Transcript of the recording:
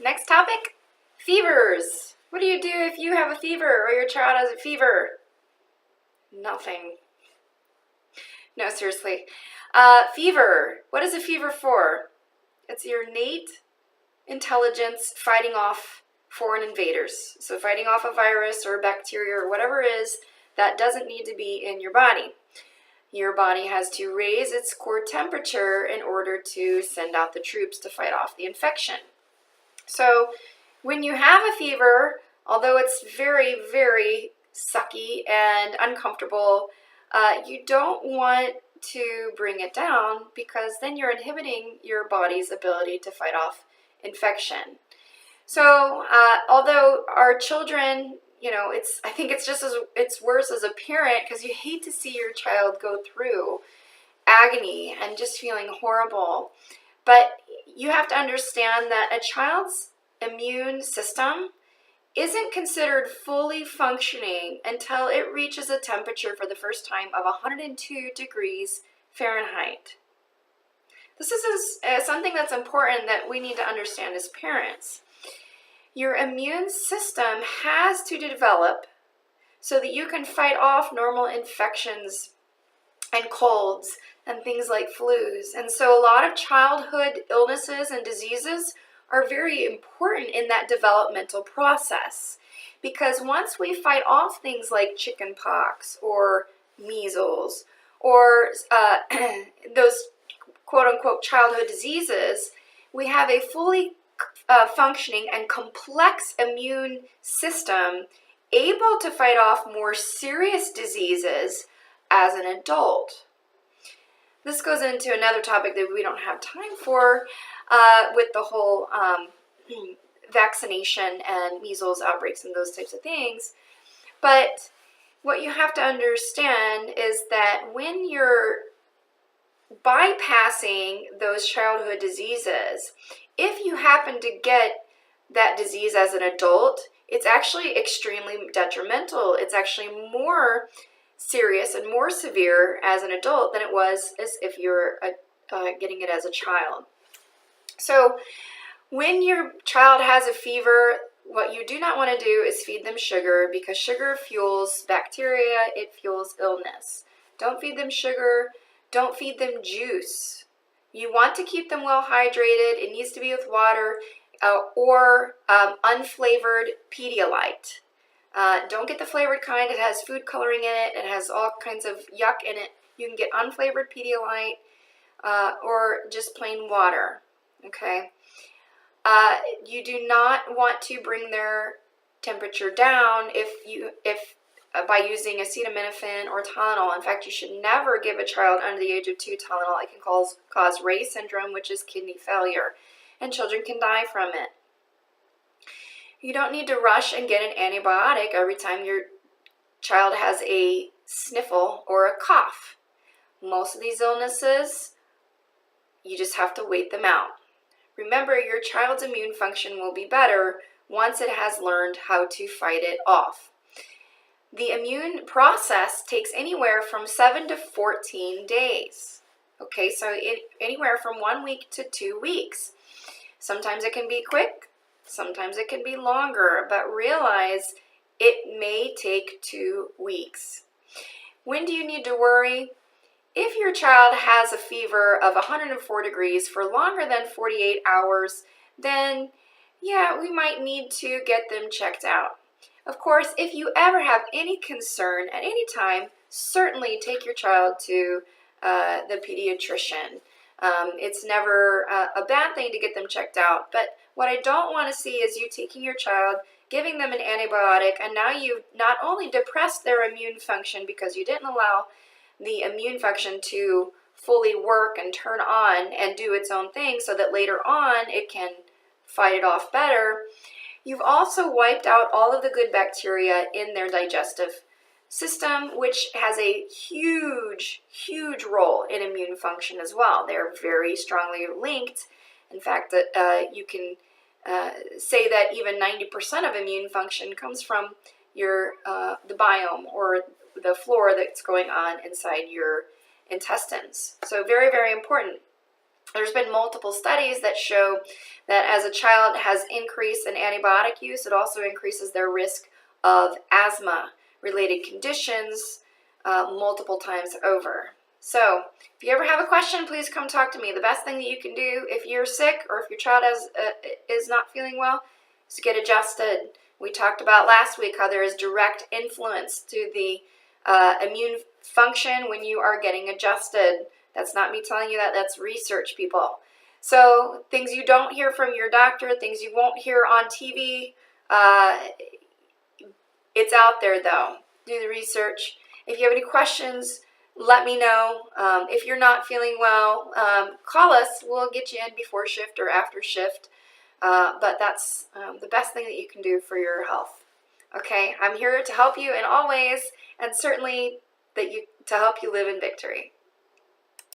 Next topic, fevers. What do you do if you have a fever or your child has a fever? Nothing. No, seriously. Fever. What is a fever for? It's your innate intelligence fighting off foreign invaders. So fighting off a virus or a bacteria or whatever it is that doesn't need to be in your body. Your body has to raise its core temperature in order to send out the troops to fight off the infection. So when you have a fever, although it's very, very sucky and uncomfortable, you don't want to bring it down because then you're inhibiting your body's ability to fight off infection. So although our children, I think it's worse as a parent because you hate to see your child go through agony and just feeling horrible. But you have to understand that a child's immune system isn't considered fully functioning until it reaches a temperature for the first time of 102 degrees Fahrenheit. This is something that's important that we need to understand as parents. Your immune system has to develop so that you can fight off normal infections and colds and things like flus. And so a lot of childhood illnesses and diseases are very important in that developmental process. Because once we fight off things like chickenpox or measles or those quote-unquote childhood diseases, we have a fully functioning and complex immune system able to fight off more serious diseases as an adult. This goes into another topic that we don't have time for with the whole vaccination and measles outbreaks and those types of things. But what you have to understand is that when you're bypassing those childhood diseases, if you happen to get that disease as an adult, it's actually extremely detrimental. It's actually more serious and more severe as an adult than it was as if you're getting it as a child. So when your child has a fever, what you do not want to do is feed them sugar because sugar fuels bacteria, it fuels illness. Don't feed them sugar. Don't feed them juice. You want to keep them well hydrated. It needs to be with water or unflavored Pedialyte. Don't get the flavored kind. It has food coloring in it. It has all kinds of yuck in it. You can get unflavored Pedialyte or just plain water. Okay. You do not want to bring their temperature down if by using acetaminophen or Tylenol. In fact, you should never give a child under the age of 2 Tylenol. It can cause Reye syndrome, which is kidney failure, and children can die from it. You don't need to rush and get an antibiotic every time your child has a sniffle or a cough. Most of these illnesses, you just have to wait them out. Remember, your child's immune function will be better once it has learned how to fight it off. The immune process takes anywhere from 7 to 14 days. Okay, so anywhere from 1 week to 2 weeks. Sometimes it can be quick, sometimes it can be longer, but realize it may take 2 weeks. When do you need to worry? If your child has a fever of 104 degrees for longer than 48 hours, then yeah, we might need to get them checked out. Of course, if you ever have any concern at any time, certainly take your child to the pediatrician. It's never a bad thing to get them checked out, but what I don't want to see is you taking your child, giving them an antibiotic, and now you've not only depressed their immune function because you didn't allow the immune function to fully work and turn on and do its own thing so that later on it can fight it off better. You've also wiped out all of the good bacteria in their digestive system, which has a huge, huge role in immune function as well. They're very strongly linked. In fact, you can say that even 90% of immune function comes from the biome or the flora that's going on inside your intestines. So very, very important. There's been multiple studies that show that as a child has increase in antibiotic use, it also increases their risk of asthma-related conditions multiple times over. So if you ever have a question, please come talk to me. The best thing that you can do if you're sick or if your child is not feeling well is to get adjusted. We talked about last week how there is direct influence to the immune function when you are getting adjusted. That's not me telling you that, that's research, people. So things you don't hear from your doctor, things you won't hear on TV, it's out there though. Do the research. If you have any questions, let me know. If you're not feeling well, call us. We'll get you in before shift or after shift. But that's the best thing that you can do for your health. Okay, I'm here to help you in all ways, and certainly to help you live in victory.